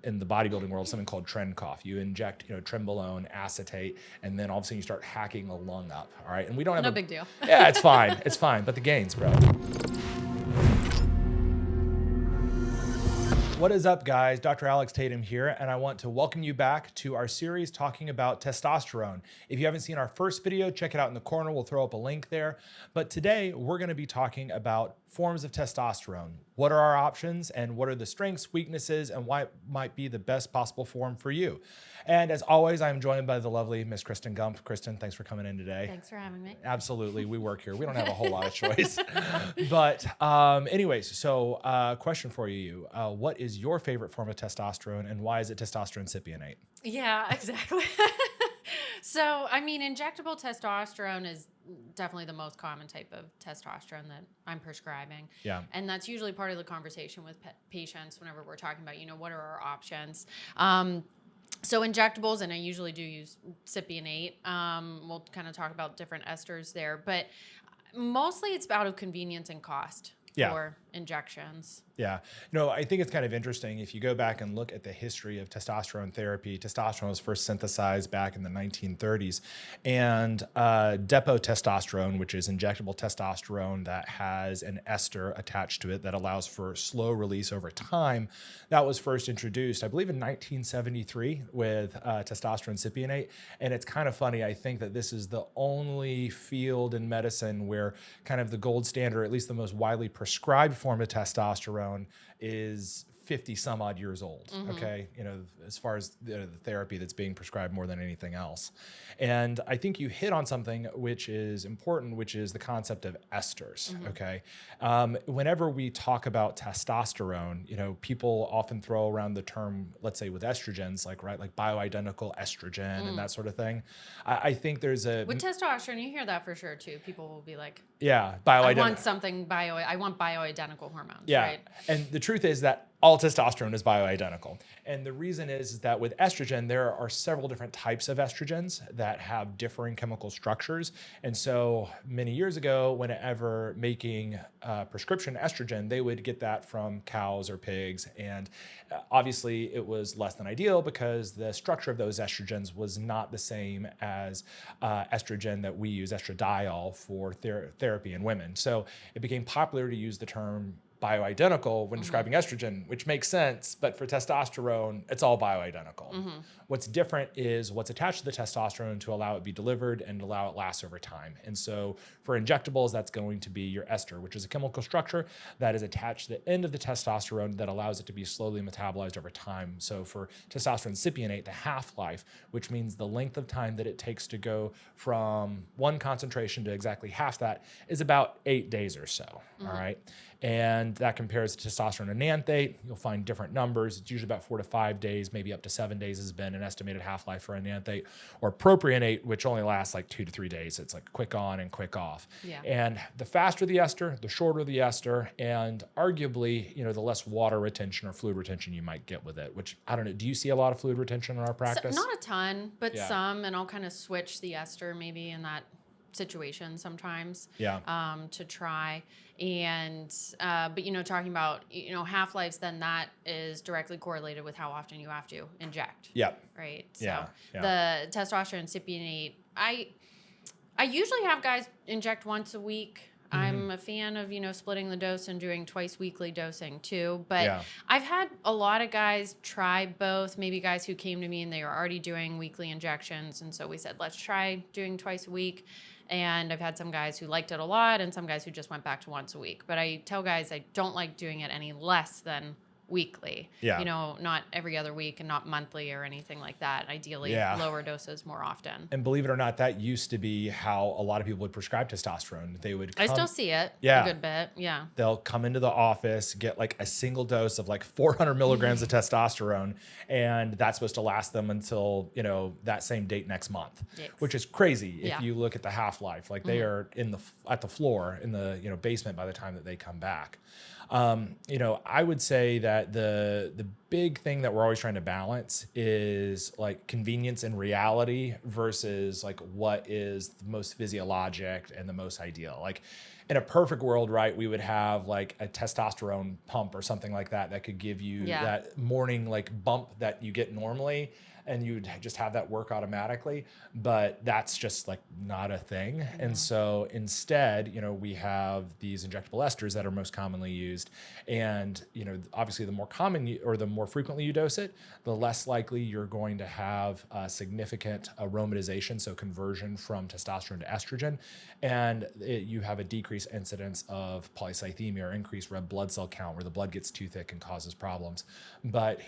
in the bodybuilding world something called trend cough. You inject, trenbolone, acetate, and then all of a sudden you start hacking a lung up. All right, and we don't have no big deal. Yeah, it's fine. It's fine. But the gains, bro. What is up, guys? Dr. Alex Tatem here, and I want to welcome you back to our series talking about testosterone. If you haven't seen our first video, check it out in the corner. We'll throw up a link there. But today, we're going to be talking about forms of testosterone. What are our options, and what are the strengths, weaknesses, and why it might be the best possible form for you? And as always, I'm joined by the lovely Miss Kristen Gumpf. Kristen, thanks for coming in today. Thanks for having me. Absolutely. We work here. We don't have a whole lot of choice. But anyways, so question for you. What is your favorite form of testosterone, and why is it testosterone cypionate? Yeah, exactly. So, I mean, injectable testosterone is definitely the most common type of testosterone that I'm prescribing. Yeah. And that's usually part of the conversation with patients whenever we're talking about, what are our options. So injectables, and I usually do use cypionate. We'll kind of talk about different esters there, but mostly it's out of convenience and cost for injections. Yeah. I think it's kind of interesting. If you go back and look at the history of testosterone therapy, testosterone was first synthesized back in the 1930s. And depot testosterone, which is injectable testosterone that has an ester attached to it that allows for slow release over time, that was first introduced, I believe, in 1973 with testosterone cypionate. And it's kind of funny. I think that this is the only field in medicine where kind of the gold standard, or at least the most widely prescribed form of testosterone, is 50 some odd years old. Okay. As far as the therapy that's being prescribed more than anything else. And I think you hit on something which is important, which is the concept of esters. Okay. Whenever we talk about testosterone, people often throw around the term, let's say with estrogens, like bioidentical estrogen and that sort of thing. I think there's with testosterone, you hear that for sure too. People will be like, bioidentical. I want bioidentical hormones. Yeah. Right? And the truth is that all testosterone is bioidentical. And the reason is that with estrogen, there are several different types of estrogens that have differing chemical structures. And so many years ago, whenever making prescription estrogen, they would get that from cows or pigs. And obviously it was less than ideal because the structure of those estrogens was not the same as estrogen that we use, estradiol, for therapy in women. So it became popular to use the term bioidentical when describing estrogen, which makes sense, but for testosterone, it's all bioidentical. What's different is what's attached to the testosterone to allow it to be delivered and allow it last over time. And so for injectables, that's going to be your ester, which is a chemical structure that is attached to the end of the testosterone that allows it to be slowly metabolized over time. So for testosterone cypionate, the half-life, which means the length of time that it takes to go from one concentration to exactly half that, is about 8 days or so. All right. And that compares to testosterone enanthate. You'll find different numbers. It's usually about 4 to 5 days, maybe up to 7 days has been an estimated half-life for enanthate, or propionate, which only lasts like 2 to 3 days. It's like quick on and quick off. Yeah. And the faster the ester, the shorter the ester, and arguably, the less water retention or fluid retention you might get with it, which I don't know. Do you see a lot of fluid retention in our practice? So, not a ton, but some, and I'll kind of switch the ester maybe in that situation sometimes to try. And but talking about half-lives, then that is directly correlated with how often you have to inject. Right. So the testosterone cypionate, I usually have guys inject once a week. I'm a fan of splitting the dose and doing twice weekly dosing too, but I've had a lot of guys try both. Maybe guys who came to me and they were already doing weekly injections, and so we said, let's try doing twice a week. And I've had some guys who liked it a lot and some guys who just went back to once a week. But I tell guys I don't like doing it any less than weekly. Not every other week and not monthly or anything like that. Ideally, lower doses more often. And believe it or not, that used to be how a lot of people would prescribe testosterone. They would I still see it a good bit. Yeah. They'll come into the office, get like a single dose of like 400 milligrams of testosterone, and that's supposed to last them until, that same date next month, which is crazy if you look at the half-life. Like they are at the floor in the, basement by the time that they come back. I would say that the big thing that we're always trying to balance is like convenience and reality versus like what is the most physiologic and the most ideal. Like in a perfect world, right, we would have like a testosterone pump or something like that could give you that morning like bump that you get normally, and you'd just have that work automatically. But that's just like not a thing. And so instead, we have these injectable esters that are most commonly used. And, obviously the more common or the more frequently you dose it, the less likely you're going to have significant aromatization, so conversion from testosterone to estrogen. And you have a decreased incidence of polycythemia or increased red blood cell count where the blood gets too thick and causes problems. But,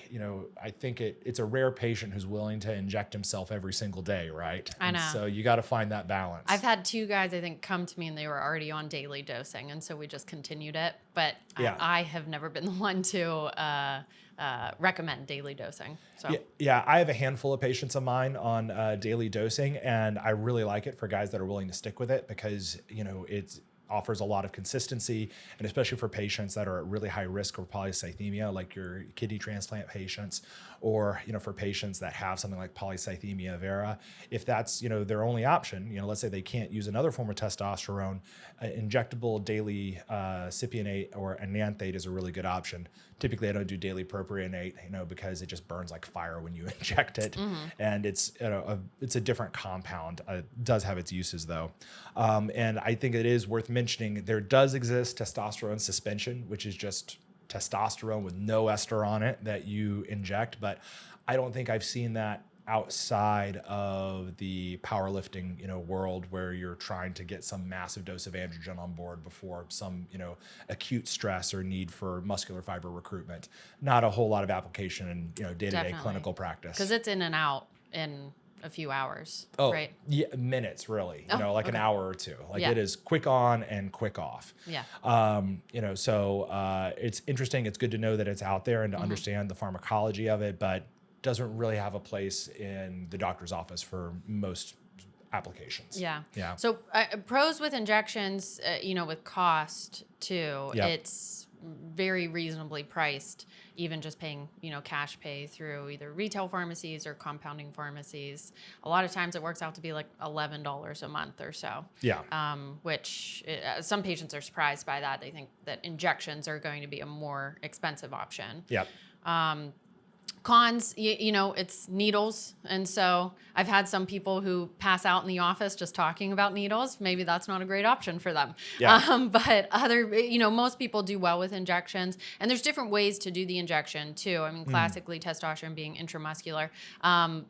I think it's a rare patient who's willing to inject himself every single day, right? I know. And so you got to find that balance. I've had 2 guys, I think, come to me and they were already on daily dosing. And so we just continued it. But I have never been the one to recommend daily dosing. So yeah, I have a handful of patients of mine on daily dosing, and I really like it for guys that are willing to stick with it because, it offers a lot of consistency, and especially for patients that are at really high risk of polycythemia, like your kidney transplant patients, or, for patients that have something like polycythemia vera. If that's, their only option, let's say they can't use another form of testosterone, injectable daily cypionate or enanthate is a really good option. Typically, I don't do daily propionate, because it just burns like fire when you inject it, and it's a different compound. It does have its uses though, and I think it is worth mentioning there does exist testosterone suspension, which is just testosterone with no ester on it that you inject, but I don't think I've seen that outside of the powerlifting, world where you're trying to get some massive dose of androgen on board before some, acute stress or need for muscular fiber recruitment. Not a whole lot of application in, day-to-day clinical practice. Because it's in and out in a few hours, right? Yeah, minutes really, an hour or two. Like it is quick on and quick off. Yeah. So it's interesting. It's good to know that it's out there and to understand the pharmacology of it, but doesn't really have a place in the doctor's office for most applications. Yeah. Yeah. So pros with injections, with cost too, it's very reasonably priced, even just paying, cash pay through either retail pharmacies or compounding pharmacies. A lot of times it works out to be like $11 a month or so. Yeah. Which some patients are surprised by that. They think that injections are going to be a more expensive option. Yep. Cons, it's needles. And so I've had some people who pass out in the office just talking about needles. Maybe that's not a great option for them. Yeah. But most people do well with injections. And there's different ways to do the injection too. I mean, classically, testosterone being intramuscular,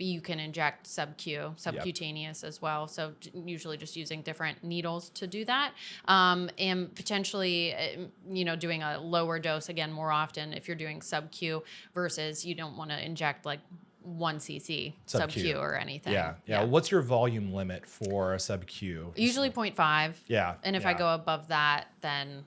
you can inject subcutaneous as well. So usually just using different needles to do that. And potentially, doing a lower dose again more often if you're doing subcu versus you don't want to inject like 1 cc subcu or anything. Yeah. What's your volume limit for a subcu? Usually 0.5. Yeah. And if I go above that, then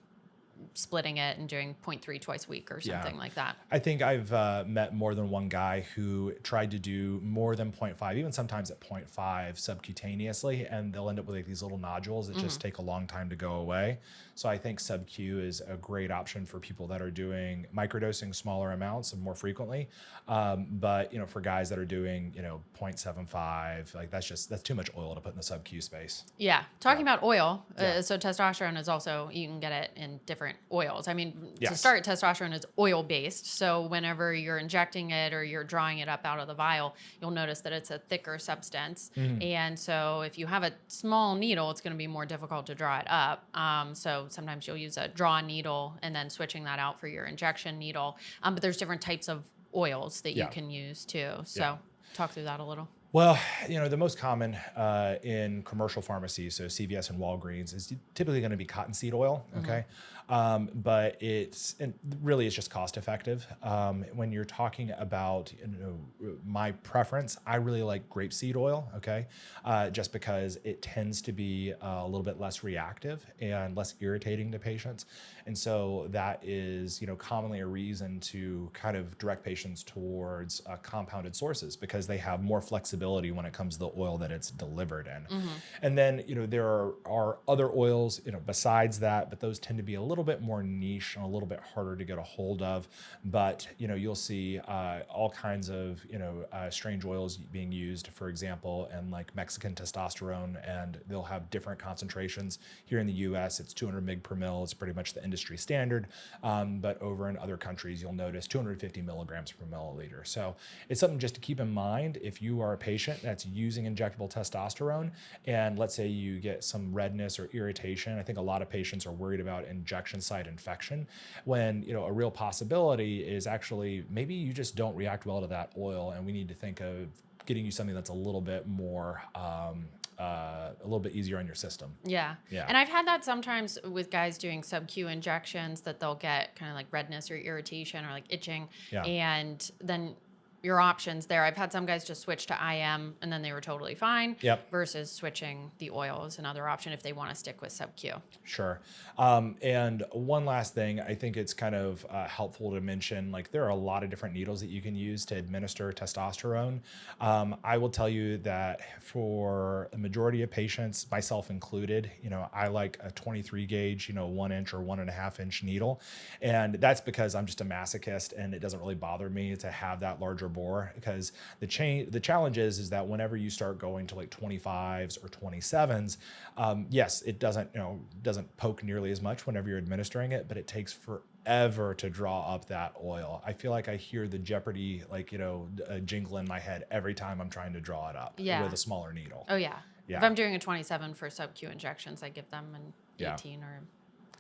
splitting it and doing 0.3 twice a week or something like that. I think I've met more than one guy who tried to do more than 0.5, even sometimes at 0.5 subcutaneously, and they'll end up with like these little nodules that just take a long time to go away. So I think subcu is a great option for people that are doing microdosing smaller amounts and more frequently. But for guys that are doing 0.75, like that's too much oil to put in the subcu space. Yeah. Talking about oil, so testosterone is also, you can get it in different oils. I mean, to start, testosterone is oil-based. So whenever you're injecting it or you're drawing it up out of the vial, you'll notice that it's a thicker substance. And so if you have a small needle, it's going to be more difficult to draw it up. So sometimes you'll use a draw needle and then switching that out for your injection needle. But there's different types of oils that you can use too. So talk through that a little. Well, the most common in commercial pharmacies, so CVS and Walgreens, is typically going to be cottonseed oil, okay? But it's just cost effective. When you're talking about my preference, I really like grapeseed oil, okay? Just because it tends to be a little bit less reactive and less irritating to patients. And so that is, commonly a reason to kind of direct patients towards compounded sources because they have more flexibility when it comes to the oil that it's delivered in. And then, there are other oils, besides that, but those tend to be a little little bit more niche and a little bit harder to get a hold of, but you'll see all kinds of strange oils being used, for example, in like Mexican testosterone, and they'll have different concentrations. Here in the US, it's 200 mg per mil. It's pretty much the industry standard, but over in other countries, you'll notice 250 milligrams per milliliter. So it's something just to keep in mind if you are a patient that's using injectable testosterone, and let's say you get some redness or irritation. I think a lot of patients are worried about injection site infection, when a real possibility is actually maybe you just don't react well to that oil, and we need to think of getting you something that's a little bit more a little bit easier on your system. Yeah. And I've had that sometimes with guys doing sub-Q injections, that they'll get kind of like redness or irritation or like itching. And then your options there. I've had some guys just switch to IM and then they were totally fine. Versus switching the oil is another option if they want to stick with sub-Q. Sure. And one last thing, I think it's kind of helpful to mention, like there are a lot of different needles that you can use to administer testosterone. I will tell you that for the majority of patients, myself included, I like a 23 gauge, 1 inch or 1.5 inch needle. And that's because I'm just a masochist and it doesn't really bother me to have that larger bore, because the challenge is that whenever you start going to like 25s or 27s, yes, it doesn't poke nearly as much whenever you're administering it, but it takes forever to draw up that oil. I feel like I hear the Jeopardy, jingle in my head every time I'm trying to draw it up with a smaller needle. Oh yeah. If I'm doing a 27 for sub-Q injections, I give them an 18 or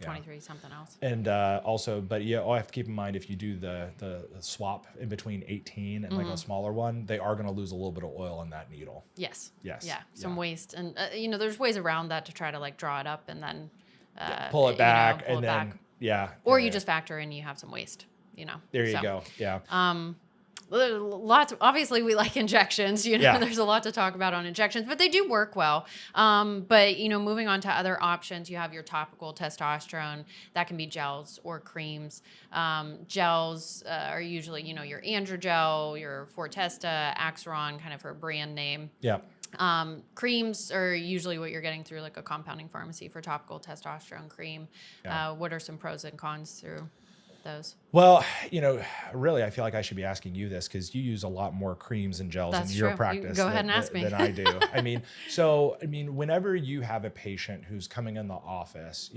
23, something else. And also, but I have to keep in mind, if you do the swap in between 18 and like a smaller one, they are going to lose a little bit of oil in that needle. Yes. Some waste. And, there's ways around that to try to like draw it up and then pull it back. Or you just factor in you have some waste, There you go. Yeah. Obviously we like injections, there's a lot to talk about on injections, but they do work well. But moving on to other options, you have your topical testosterone that can be gels or creams. Gels are usually, your Androgel, your Fortesta, Axiron, kind of her brand name. Creams are usually what you're getting through like a compounding pharmacy for topical testosterone cream. What are some pros and cons through those? Well, really, I feel like I should be asking you this because you use a lot more creams and gels in your practice go ahead and ask me. than I do. Whenever you have a patient who's coming in the office,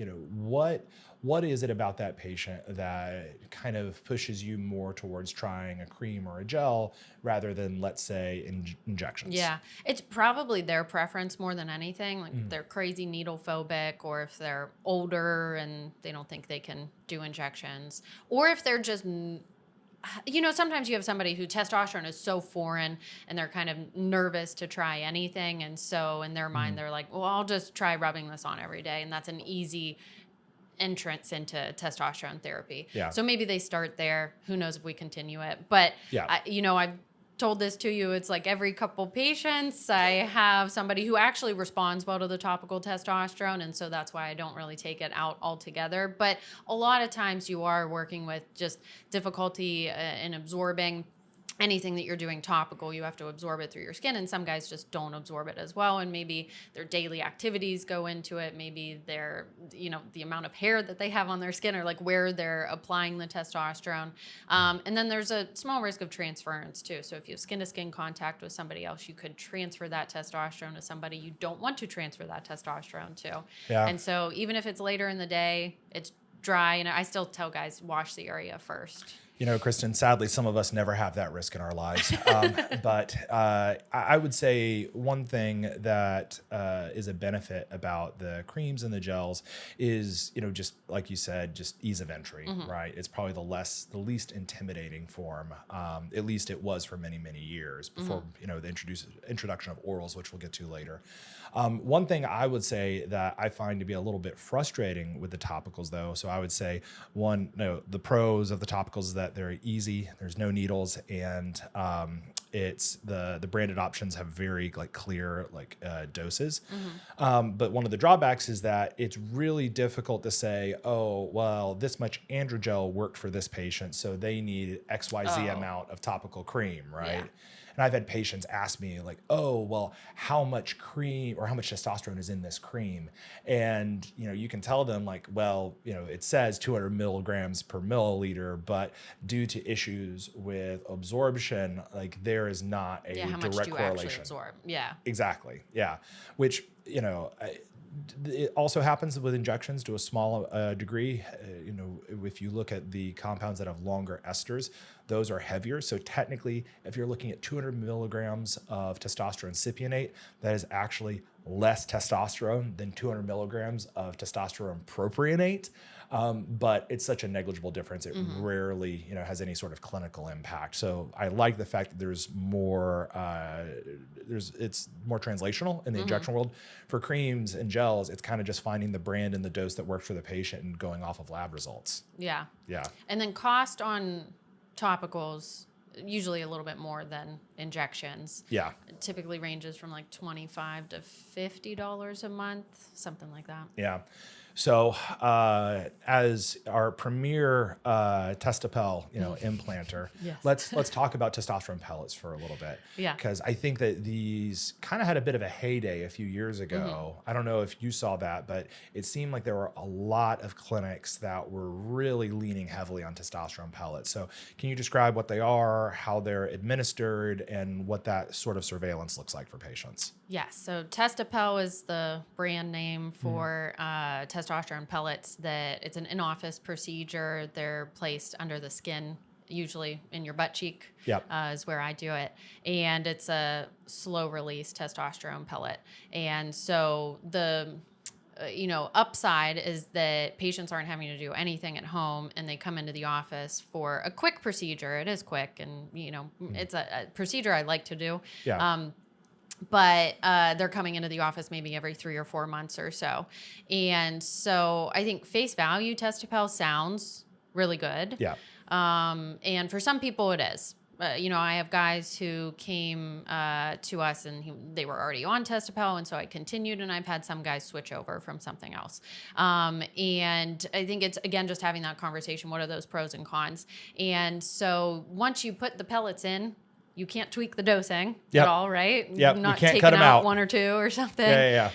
what is it about that patient that kind of pushes you more towards trying a cream or a gel rather than, let's say, injections? Yeah, it's probably their preference more than anything. Like if they're crazy needle phobic, or if they're older and they don't think they can do injections, or if they're just, sometimes you have somebody who testosterone is so foreign and they're kind of nervous to try anything. And so in their mind, they're like, well, I'll just try rubbing this on every day. And that's an easy entrance into testosterone therapy. So maybe they start there. Who knows if we continue it? But, I've told this to you. It's like every couple patients, I have somebody who actually responds well to the topical testosterone. And so that's why I don't really take it out altogether. But a lot of times you are working with just difficulty in absorbing anything that you're doing topical. You have to absorb it through your skin, and some guys just don't absorb it as well, and maybe their daily activities go into it, maybe their the amount of hair that they have on their skin, or like where they're applying the testosterone, and then there's a small risk of transference too. So if you have skin-to-skin contact with somebody else, you could transfer that testosterone to somebody you don't want to transfer that testosterone to. And so even if it's later in the day, it's dry, and I still tell guys, wash the area first. Kristen, sadly, some of us never have that risk in our lives. But I would say one thing that is a benefit about the creams and the gels is, just like you said, just ease of entry, right? It's probably the least intimidating form. At least it was for many, many years before, the introduction of orals, which we'll get to later. One thing I would say that I find to be a little bit frustrating with the topicals, though, so I would say the pros of the topicals is that they're easy, there's no needles, and it's the branded options have very like clear like doses. But one of the drawbacks is that it's really difficult to say, oh, well, this much androgel worked for this patient, so they need XYZ amount of topical cream, right? Yeah. And I've had patients ask me like, oh, well, how much cream or how much testosterone is in this cream? And, you can tell them like, well, it says 200 milligrams per milliliter, but due to issues with absorption, like there is not a how much direct do you correlation. actually absorb? Yeah. Exactly. Yeah. Which, it also happens with injections to a small degree. If you look at the compounds that have longer esters, those are heavier. So technically, if you're looking at 200 milligrams of testosterone cypionate, that is actually less testosterone than 200 milligrams of testosterone propionate. But it's such a negligible difference. It rarely, has any sort of clinical impact. So I like the fact that there's more, it's more translational in the injection world. For creams and gels, it's kind of just finding the brand and the dose that works for the patient and going off of lab results. Yeah. Yeah. And then cost on topicals, usually a little bit more than injections. Yeah. It typically ranges from like $25 to $50 a month, something like that. Yeah. So as our premier Testopel, implanter, Yes. let's talk about testosterone pellets for a little bit. Yeah. Because I think that these kind of had a bit of a heyday a few years ago. I don't know if you saw that, but it seemed like there were a lot of clinics that were really leaning heavily on testosterone pellets. So can you describe what they are, how they're administered, and what that sort of surveillance looks like for patients? Yes. So Testopel is the brand name for testosterone pellets. That it's an in-office procedure. They're placed under the skin, usually in your butt cheek. Yep. Is where I do it, and it's a slow-release testosterone pellet. And so the upside is that patients aren't having to do anything at home, and they come into the office for a quick procedure. It is quick, and it's a procedure I like to do. Yeah. But they're coming into the office maybe every 3 or 4 months or so. And so I think face value Testopel sounds really good. Yeah. And for some people it is. I have guys who came to us and they were already on Testopel, and so I continued, and I've had some guys switch over from something else. And I think it's, again, just having that conversation. What are those pros and cons? And so once you put the pellets in, you can't tweak the dosing at all, right? Yep. Not You can't taking cut them out. one or two or something. Yeah.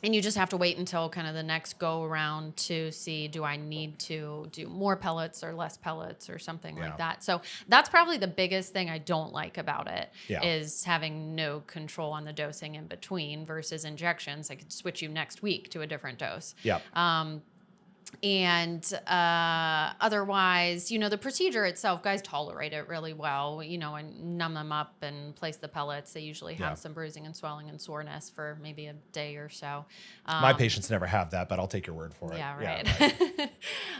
And you just have to wait until kind of the next go around to see, do I need to do more pellets or less pellets or something like that. So that's probably the biggest thing I don't like about it is having no control on the dosing in between versus injections. I could switch you next week to a different dose. Yep. And otherwise, the procedure itself, guys tolerate it really well, and numb them up and place the pellets. They usually have some bruising and swelling and soreness for maybe a day or so. My patients never have that, but I'll take your word for it. Yeah, right.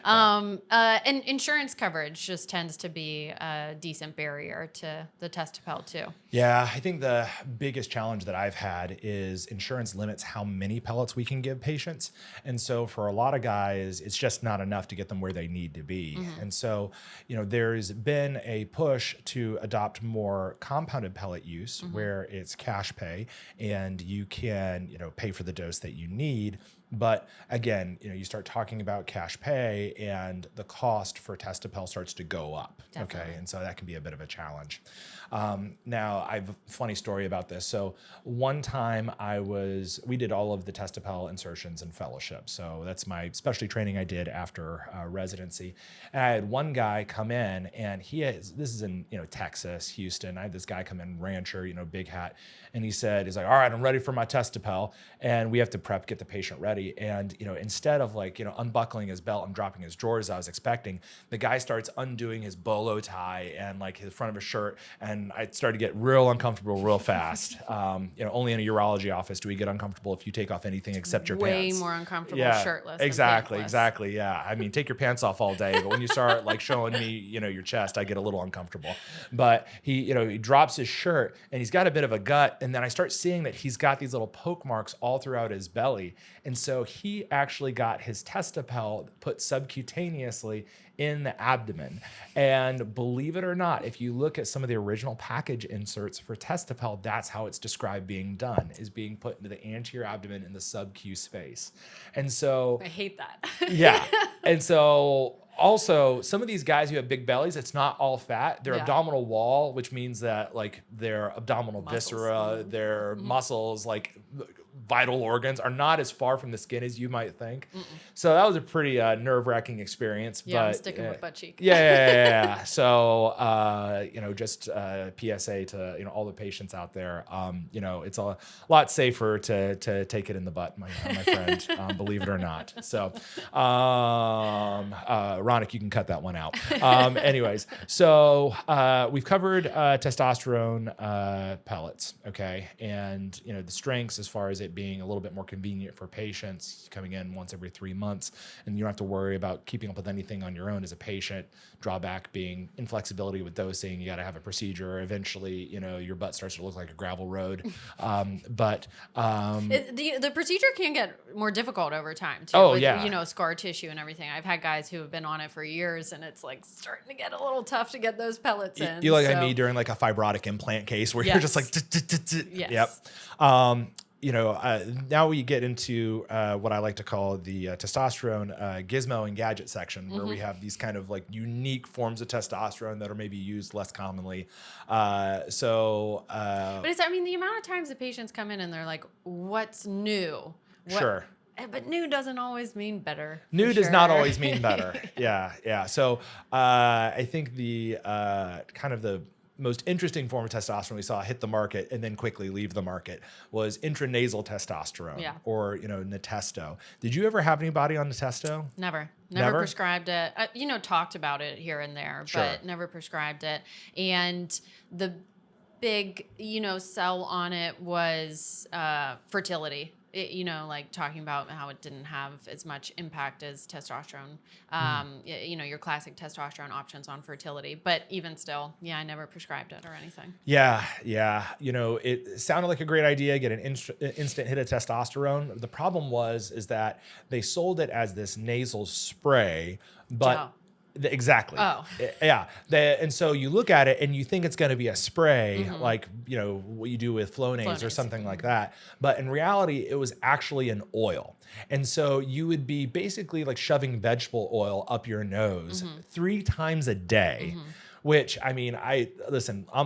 And insurance coverage just tends to be a decent barrier to the Testopel too. Yeah, I think the biggest challenge that I've had is insurance limits how many pellets we can give patients. And so for a lot of guys, it's just not enough to get them where they need to be. And so, there's been a push to adopt more compounded pellet use where it's cash pay and you can, pay for the dose that you need. But again, you start talking about cash pay and the cost for Testopel starts to go up. Definitely. Okay. And so that can be a bit of a challenge. Now I have a funny story about this. So one time we did all of the Testopel insertions in fellowship. So that's my specialty training I did after residency. And I had one guy come in and this is in, Texas, Houston. I had this guy come in, rancher, big hat. And he's like, all right, I'm ready for my Testopel. And we have to get the patient ready. And, instead of unbuckling his belt and dropping his drawers, I was expecting, the guy starts undoing his bolo tie and the front of his shirt. And I started to get real uncomfortable real fast. Only in a urology office do we get uncomfortable if you take off anything except your pants. Way more uncomfortable shirtless. Exactly. Yeah. I mean, take your pants off all day, but when you start showing me, your chest, I get a little uncomfortable. But he drops his shirt and he's got a bit of a gut. And then I start seeing that he's got these little poke marks all throughout his belly. And so he actually got his Testopel put subcutaneously in the abdomen. And believe it or not, if you look at some of the original package inserts for Testopel, that's how it's described being done, is being put into the anterior abdomen in the sub-Q space. And so I hate that. yeah. And so also some of these guys who have big bellies, it's not all fat. Their abdominal wall, which means that like their abdominal viscera, their muscles, like vital organs are not as far from the skin as you might think. So that was a pretty nerve-wracking experience. Yeah, but I'm sticking with butt cheek. Yeah. So, just PSA to, all the patients out there, it's a lot safer to take it in the butt, my friend, believe it or not. So, Ronick, you can cut that one out. Anyways, so we've covered testosterone pellets, okay? And, the strengths as far as it being a little bit more convenient for patients coming in once every 3 months, and you don't have to worry about keeping up with anything on your own as a patient. Drawback being inflexibility with dosing. You got to have a procedure. Eventually, your butt starts to look like a gravel road. The procedure can get more difficult over time too. Oh, with, yeah. Scar tissue and everything. I've had guys who have been on it for years, and it's like starting to get a little tough to get those pellets in. You like me during like a fibrotic implant case where you're just like, yes. Yep. Now we get into what I like to call the testosterone gizmo and gadget section, where we have these kind of like unique forms of testosterone that are maybe used less commonly. But the amount of times the patients come in and they're like, "What's new?" Sure. But new doesn't always mean better. New does not always mean better. Yeah. So I think the kind of the most interesting form of testosterone we saw hit the market and then quickly leave the market was intranasal testosterone, or Natesto. Did you ever have anybody on Natesto? Never prescribed it. Talked about it here and there, but never prescribed it. And the big sell on it was fertility. Like talking about how it didn't have as much impact as testosterone, your classic testosterone options on fertility. But even still, I never prescribed it or anything. Yeah. It sounded like a great idea, get an instant hit of testosterone. The problem is that they sold it as this nasal spray, but... Exactly. Oh. Yeah. And so you look at it and you think it's going to be a spray, like, what you do with Flonase or something like that. But in reality, it was actually an oil. And so you would be basically like shoving vegetable oil up your nose 3 times a day. Which, I'm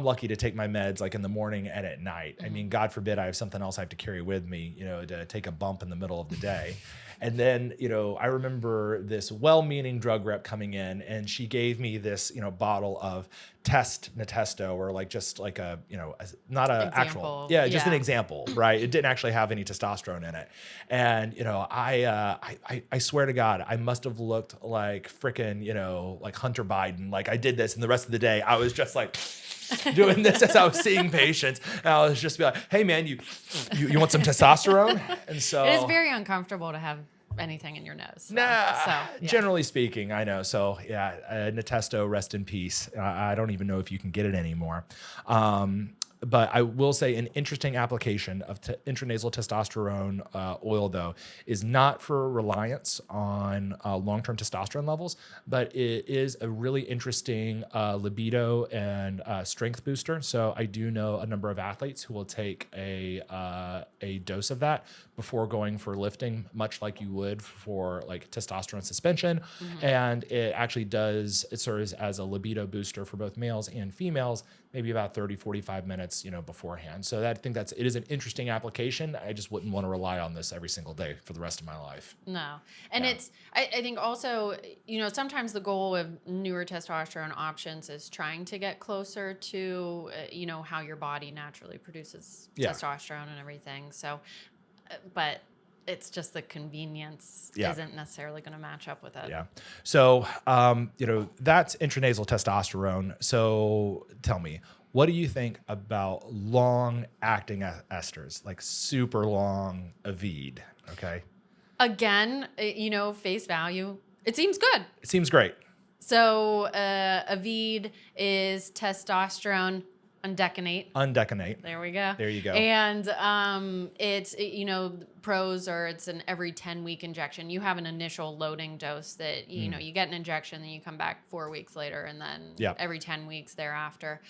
lucky to take my meds like in the morning and at night. God forbid I have something else I have to carry with me, to take a bump in the middle of the day. And then, I remember this well-meaning drug rep coming in, and she gave me this, bottle of Natesto, or like just like a, not an actual, just an example, right? It didn't actually have any testosterone in it. And, I swear to God, I must have looked like frickin', like Hunter Biden. Like I did this, and the rest of the day I was just like doing this as I was seeing patients. And I was just be like, hey man, you want some testosterone? And so it is very uncomfortable to have anything in your nose. Generally speaking, I know. So Natesto, rest in peace. I don't even know if you can get it anymore. But I will say an interesting application of intranasal testosterone oil, though, is not for reliance on long-term testosterone levels, but it is a really interesting libido and strength booster. So I do know a number of athletes who will take a dose of that before going for lifting, much like you would for like testosterone suspension. And it actually it serves as a libido booster for both males and females, maybe about 30, 45 minutes, beforehand. So I think it is an interesting application. I just wouldn't want to rely on this every single day for the rest of my life. No. And I think also, sometimes the goal of newer testosterone options is trying to get closer to, how your body naturally produces testosterone and everything. So, but it's just the convenience isn't necessarily going to match up with it. Yeah. So, that's intranasal testosterone. So tell me, what do you think about long-acting esters, like super long Aveed? Okay. Again, face value, it seems good. It seems great. So Aveed is testosterone Undecanoate. There we go. There you go. And pros are it's an every 10-week injection. You have an initial loading dose that, you get an injection, then you come back 4 weeks later, and then every 10 weeks thereafter.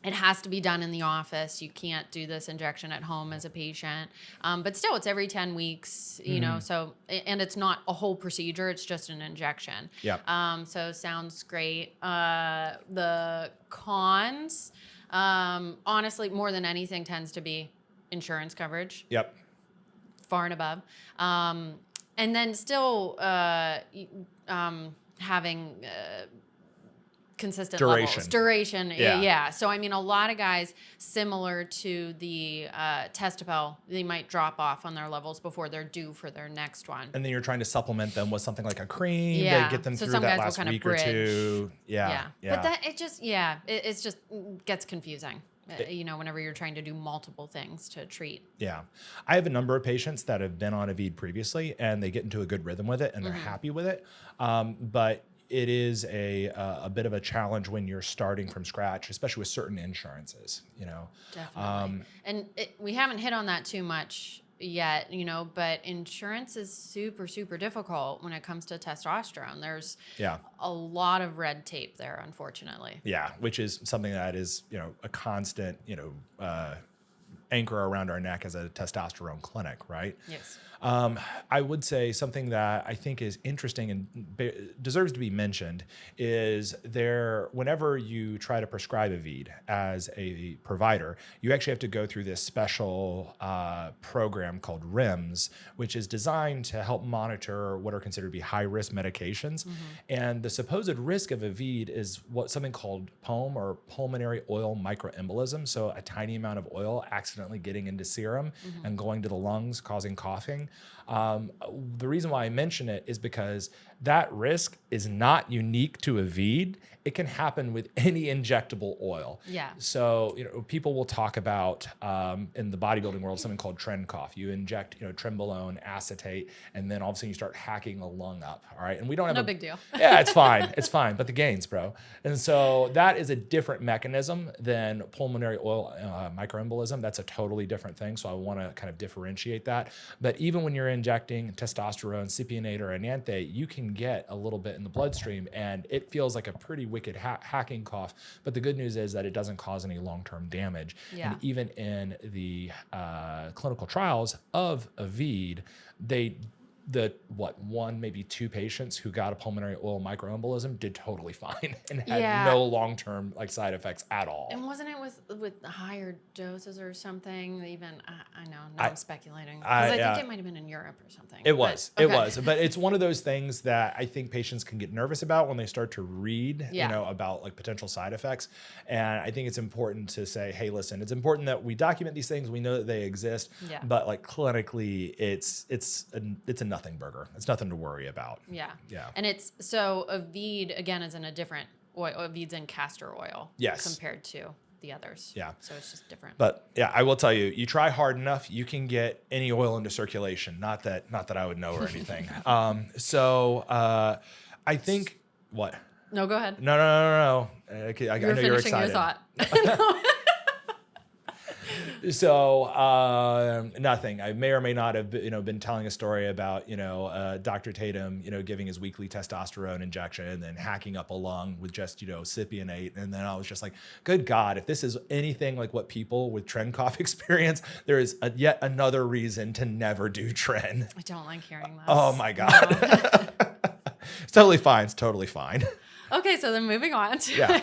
It has to be done in the office. You can't do this injection at home as a patient. But still, it's every 10 weeks, so, and it's not a whole procedure. It's just an injection. So sounds great. The cons, honestly, more than anything, tends to be insurance coverage. Far and above. And then still having... consistent levels. Duration. Yeah. So, I mean, a lot of guys, similar to the Testosterone, they might drop off on their levels before they're due for their next one. And then you're trying to supplement them with something like a cream to get them through that last week or two. Yeah. But that, it just gets confusing. Whenever you're trying to do multiple things to treat. Yeah. I have a number of patients that have been on Aveed previously, and they get into a good rhythm with it, and they're happy with it. But it is a bit of a challenge when you're starting from scratch, especially with certain insurances, Definitely. And we haven't hit on that too much yet, but insurance is super, super difficult when it comes to testosterone. There's a lot of red tape there, unfortunately. Yeah, which is something that is, a constant, anchor around our neck as a testosterone clinic, right? Yes. I would say something that I think is interesting and deserves to be mentioned is whenever you try to prescribe Aveed as a provider, you actually have to go through this special program called REMS, which is designed to help monitor what are considered to be high-risk medications. And the supposed risk of Aveed is something called POEM, or pulmonary oil microembolism. So a tiny amount of oil accidentally getting into serum and going to the lungs, causing coughing. The reason why I mention it is because that risk is not unique to Aveed. It can happen with any injectable oil. Yeah. So, people will talk about in the bodybuilding world something called trend cough. You inject, trenbolone, acetate, and then all of a sudden you start hacking a lung up. All right, and we don't have no big deal. Yeah, it's fine. It's fine. But the gains, bro. And so that is a different mechanism than pulmonary oil microembolism. That's a totally different thing. So I want to kind of differentiate that. But even when you're injecting testosterone, cypionate, or enanthate, you can get a little bit in the bloodstream, and it feels like a pretty wicked hacking cough. But the good news is that it doesn't cause any long-term damage. And even in the clinical trials of Aveed, one, maybe two patients who got a pulmonary oil microembolism did totally fine and had no long-term side effects at all. And wasn't it with higher doses or something? Even I know, I'm speculating, because I think it might have been in Europe or something. It was, but it's one of those things that I think patients can get nervous about when they start to read, about potential side effects. And I think it's important to say, hey, listen, it's important that we document these things. We know that they exist, but clinically, it's a nothing burger. It's nothing to worry about. Yeah. And so Aveed, again, is in a different oil. Aveed's in castor oil. Yes. Compared to the others. Yeah. So it's just different. But I will tell you, you try hard enough, you can get any oil into circulation. Not that I would know or anything. I think what? No, go ahead. No. I know you're excited. Your thought. So nothing. I may or may not have been telling a story about Dr. Tatum giving his weekly testosterone injection and then hacking up a lung with just cypionate, and then I was just like, good God, if this is anything like what people with trend cough experience, there is yet another reason to never do trend. I don't like hearing this. Oh my God. No. It's totally fine. Okay, so then moving on to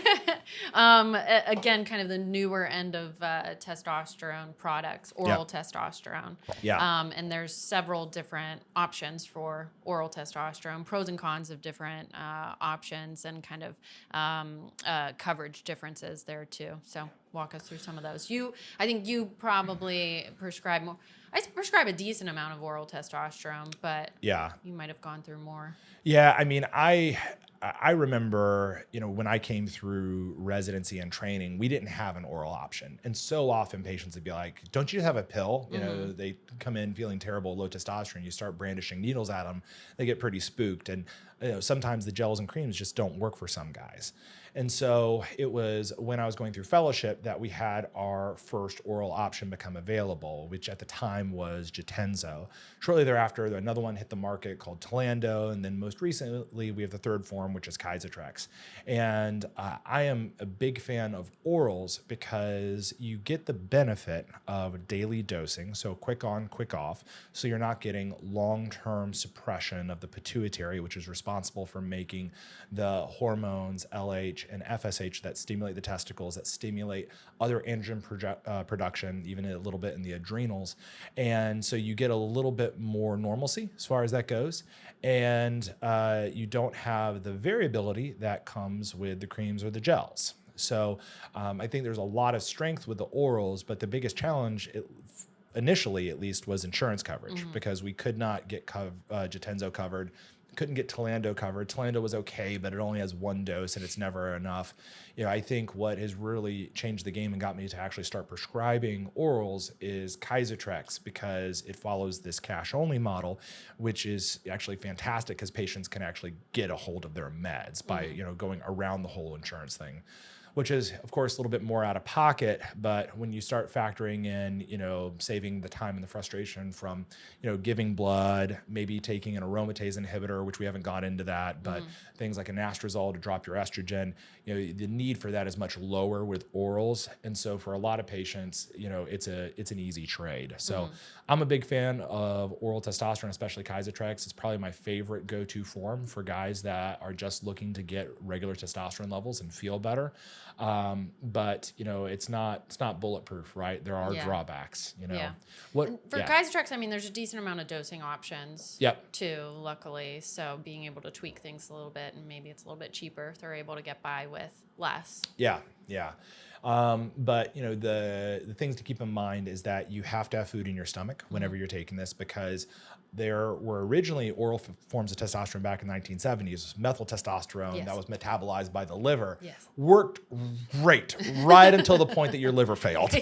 again, kind of the newer end of testosterone products, oral testosterone. And there's several different options for oral testosterone, pros and cons of different options, and kind of coverage differences there too. So walk us through some of those. I think you probably prescribe more. I prescribe a decent amount of oral testosterone, but you might have gone through more. Yeah, I mean, I remember, when I came through residency and training, we didn't have an oral option. And so often patients would be like, don't you just have a pill? They come in feeling terrible, low testosterone. You start brandishing needles at them. They get pretty spooked. And sometimes the gels and creams just don't work for some guys. And so it was when I was going through fellowship that we had our first oral option become available, which at the time was Jatenzo. Shortly thereafter, another one hit the market called Tlando, and then most recently we have the third form, which is Kyzatrex. And I am a big fan of orals because you get the benefit of daily dosing, so quick on, quick off, so you're not getting long-term suppression of the pituitary, which is responsible for making the hormones LH and FSH that stimulate the testicles, that stimulate other androgen production, even a little bit in the adrenals. And so you get a little bit more normalcy as far as that goes. And you don't have the variability that comes with the creams or the gels. So I think there's a lot of strength with the orals, but the biggest challenge, initially at least, was insurance coverage, because we could not get Jatenzo covered. Couldn't get Tlando covered. Tlando was okay, but it only has one dose and it's never enough. I think what has really changed the game and got me to actually start prescribing orals is Kyzatrex, because it follows this cash-only model, which is actually fantastic because patients can actually get a hold of their meds by going around the whole insurance thing, which is, of course, a little bit more out of pocket. But when you start factoring in, saving the time and the frustration from, giving blood, maybe taking an aromatase inhibitor, which we haven't got into that, but things like anastrozole to drop your estrogen, the need for that is much lower with orals. And so for a lot of patients, it's an easy trade. So I'm a big fan of oral testosterone, especially Kyzatrex. It's probably my favorite go-to form for guys that are just looking to get regular testosterone levels and feel better. But it's not bulletproof, right? There are drawbacks, Kyzatrex, I mean, there's a decent amount of dosing options too, luckily. So being able to tweak things a little bit, and maybe it's a little bit cheaper if they're able to get by with less. Yeah. But the things to keep in mind is that you have to have food in your stomach whenever you're taking this, because there were originally oral forms of testosterone back in the 1970s, methyl testosterone that was metabolized by the liver, worked great right until the point that your liver failed,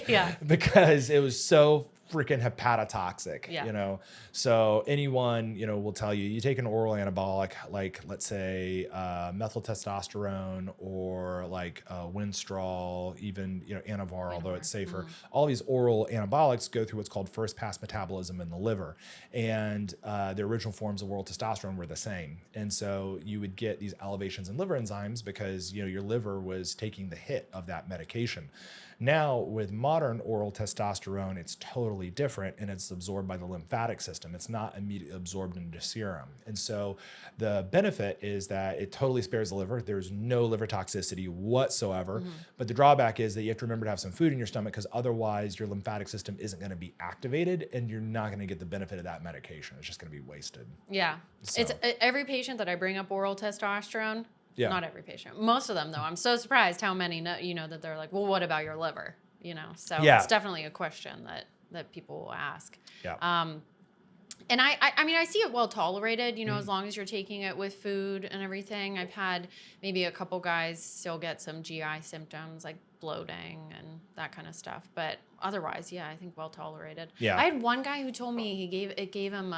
because it was so freaking hepatotoxic, So anyone, will tell you, you take an oral anabolic, like let's say methyl testosterone or like Winstrol, even, Anavar, although it's safer. All these oral anabolics go through what's called first pass metabolism in the liver. And the original forms of oral testosterone were the same. And so you would get these elevations in liver enzymes because, your liver was taking the hit of that medication. Now, with modern oral testosterone, it's totally different, and it's absorbed by the lymphatic system. It's not immediately absorbed into serum. And so the benefit is that it totally spares the liver. There's no liver toxicity whatsoever. But the drawback is that you have to remember to have some food in your stomach, because otherwise your lymphatic system isn't going to be activated, and you're not going to get the benefit of that medication. It's just going to be wasted. Yeah. So. It's every patient that I bring up oral testosterone. Not every patient. Most of them, though. I'm so surprised how many know, that they're like, well, what about your liver? So it's definitely a question that people will ask. And I mean, I see it well tolerated, as long as you're taking it with food and everything. I've had maybe a couple guys still get some GI symptoms like bloating and that kind of stuff. But otherwise, I think well tolerated. I had one guy who told me it gave him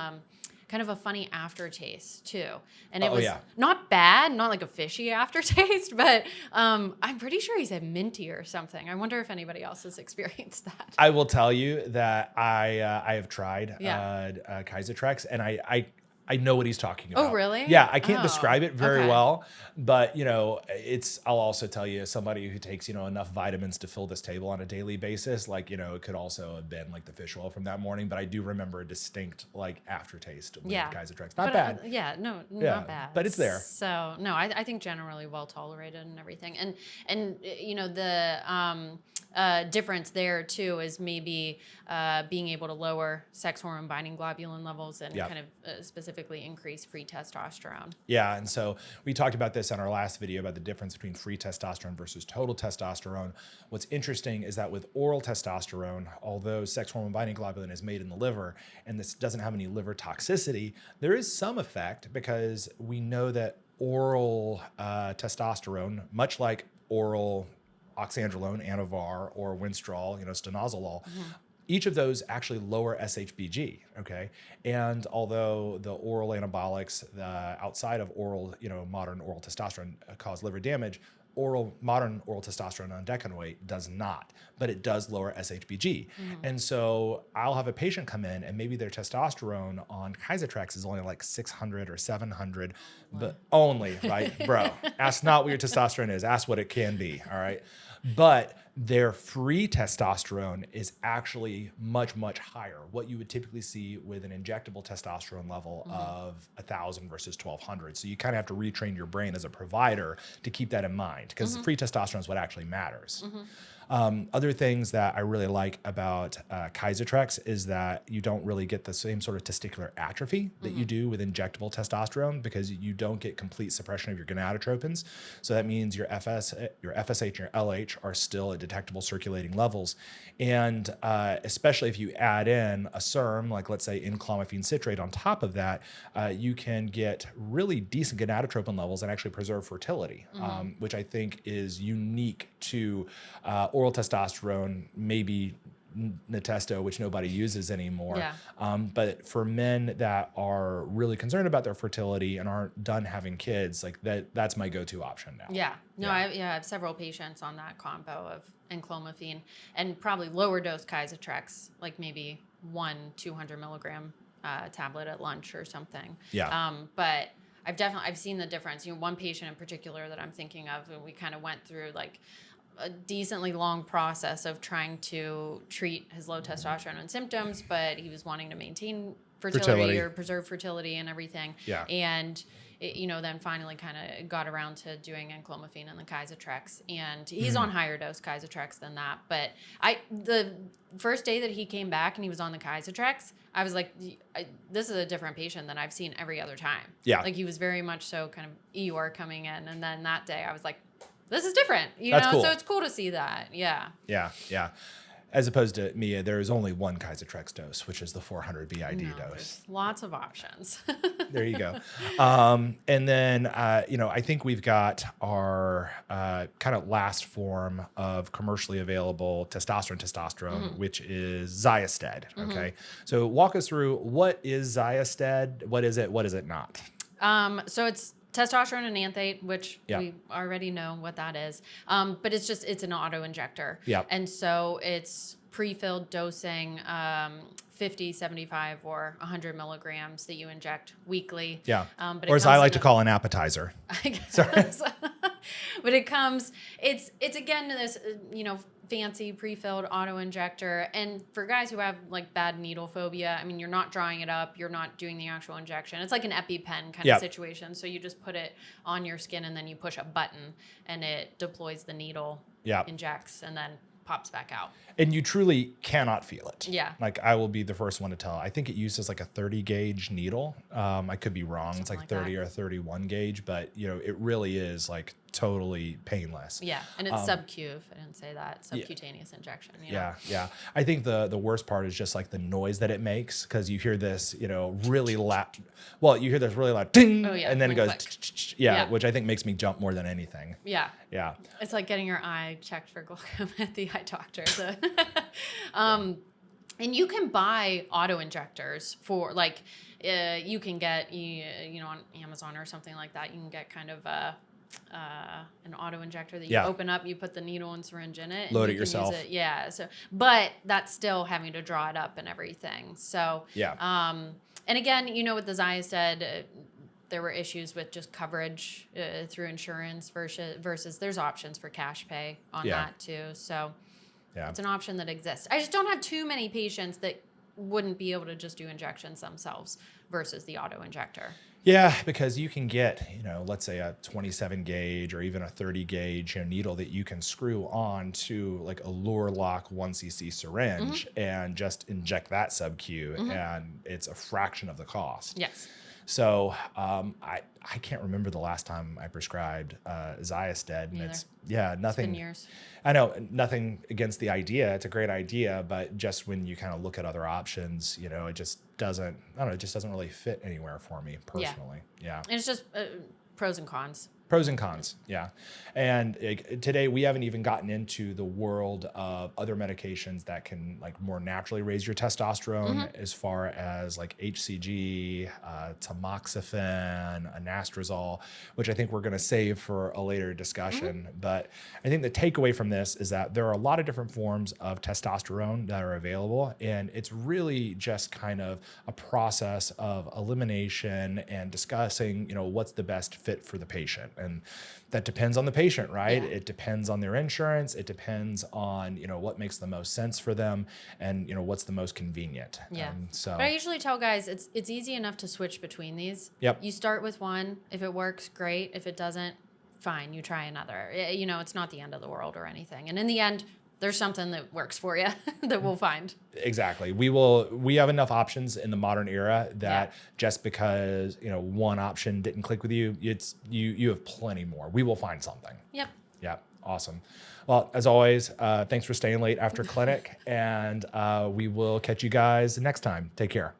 kind of a funny aftertaste too. And it was not bad, not like a fishy aftertaste, but I'm pretty sure he said minty or something. I wonder if anybody else has experienced that. I will tell you that I have tried Kyzatrex, and I know what he's talking about. Oh, really? Yeah, I can't describe it very well, but I'll also tell you, as somebody who takes, enough vitamins to fill this table on a daily basis, it could also have been like the fish oil from that morning, but I do remember a distinct aftertaste with Kyzatrex. Not bad. Not bad. But it's there. So no, I think generally well tolerated and everything. And the difference there too is maybe being able to lower sex hormone binding globulin levels and kind of specifically increase free testosterone. Yeah, and so we talked about this on our last video about the difference between free testosterone versus total testosterone. What's interesting is that with oral testosterone, although sex hormone binding globulin is made in the liver and this doesn't have any liver toxicity, there is some effect, because we know that oral testosterone, much like oral oxandrolone, Anavar, or Winstrol, stanozolol, each of those actually lower SHBG, okay? And although the oral anabolics outside of oral, modern oral testosterone cause liver damage, modern oral testosterone undecanoate does not, but it does lower SHBG. And so I'll have a patient come in and maybe their testosterone on Kyzatrex is only like 600 or 700, but only, right? Bro, ask not what your testosterone is, ask what it can be, all right? But their free testosterone is actually much, much higher. What you would typically see with an injectable testosterone level of 1,000 versus 1,200. So you kind of have to retrain your brain as a provider to keep that in mind, because free testosterone is what actually matters. Other things that I really like about Kyzatrex is that you don't really get the same sort of testicular atrophy that you do with injectable testosterone, because you don't get complete suppression of your gonadotropins. So that means your FSH and your LH are still at detectable circulating levels. And especially if you add in a SERM, like let's say N-clomiphene citrate on top of that, you can get really decent gonadotropin levels and actually preserve fertility, which I think is unique to oral testosterone, maybe Natesto, which nobody uses anymore. Yeah. But for men that are really concerned about their fertility and aren't done having kids, like that's my go-to option now. Yeah. No, I have several patients on that combo of enclomiphene and probably lower dose Kyzatrex, like maybe 200 milligram tablet at lunch or something. Yeah. But I've seen the difference. One patient in particular that I'm thinking of, and we kind of went through like a decently long process of trying to treat his low testosterone and symptoms, but he was wanting to maintain fertility or preserve fertility and everything. Yeah. And then finally kind of got around to doing enclomiphene and the Kyzatrex, and he's on higher dose Kyzatrex than that. But the first day that he came back and he was on the Kyzatrex, I was like, this is a different patient than I've seen every other time. Yeah. Like he was very much so kind of EUR coming in. And then that day I was like, this is different, That's cool. So it's cool to see that. Yeah. Yeah. Yeah. As opposed to me, there is only one Kyzatrex dose, which is the 400 BID dose. There's lots of options. There you go. And then, I think we've got our kind of last form of commercially available testosterone, which is Xyosted. Okay. So walk us through, what is Xyosted? What is it? What is it not? So it's testosterone enanthate, which we already know what that is. But it's an auto-injector. Yeah. And so it's pre-filled dosing, 50, 75, or 100 milligrams that you inject weekly. Yeah. But or as I like to call an appetizer. Sorry. But it's again this, fancy pre-filled auto-injector. And for guys who have like bad needle phobia, I mean, you're not drawing it up, you're not doing the actual injection. It's like an EpiPen kind of situation. So you just put it on your skin and then you push a button and it deploys the needle, injects, and then pops back out. And you truly cannot feel it. Yeah. Like I will be the first one to tell. I think it uses like a 30 gauge needle. I could be wrong. Something it's like 30 or 31 gauge, but it really is like totally painless. Yeah. And it's sub-Q, if I didn't say that, subcutaneous injection. Yeah. I think the worst part is just like the noise that it makes, because you hear this, really loud. Well, you hear this really loud ding, and then it goes, which I think makes me jump more than anything. Yeah. Yeah. It's like getting your eye checked for glaucoma at the eye doctor. So. And you can buy auto-injectors for like, you can get, on Amazon or something like that, you can get kind of an auto-injecter that you open up, you put the needle and syringe in it. Load it yourself. Use it. Yeah. So, but that's still having to draw it up and everything. So, and again, with the Xyosted, there were issues with just coverage through insurance versus there's options for cash pay on that too. So it's an option that exists. I just don't have too many patients that wouldn't be able to just do injections themselves versus the auto injector. Yeah, because you can get, let's say a 27 gauge or even a 30 gauge needle that you can screw on to like a Lure Lock 1cc syringe and just inject that sub-Q, and it's a fraction of the cost. Yes. So I can't remember the last time I prescribed Xyosted, and it's nothing. It's been years. I know, nothing against the idea. It's a great idea, but just when you kind of look at other options, it just doesn't. I don't know. It just doesn't really fit anywhere for me personally. Yeah. And it's just pros and cons. Pros and cons, yeah. And today we haven't even gotten into the world of other medications that can like more naturally raise your testosterone, as far as like HCG, tamoxifen, anastrozole, which I think we're going to save for a later discussion. But I think the takeaway from this is that there are a lot of different forms of testosterone that are available, and it's really just kind of a process of elimination and discussing, what's the best fit for the patient. And that depends on the patient, right? Yeah. It depends on their insurance. It depends on, what makes the most sense for them, and, what's the most convenient. Yeah. So But I usually tell guys it's easy enough to switch between these. Yep. You start with one. If it works, great. If it doesn't, fine. You try another. It's not the end of the world or anything. And in the end, there's something that works for you that we'll find. Exactly. We have enough options in the modern era that just because, one option didn't click with you, you have plenty more. We will find something. Yep. Yeah. Awesome. Well, as always, thanks for staying late after clinic, and we will catch you guys next time. Take care.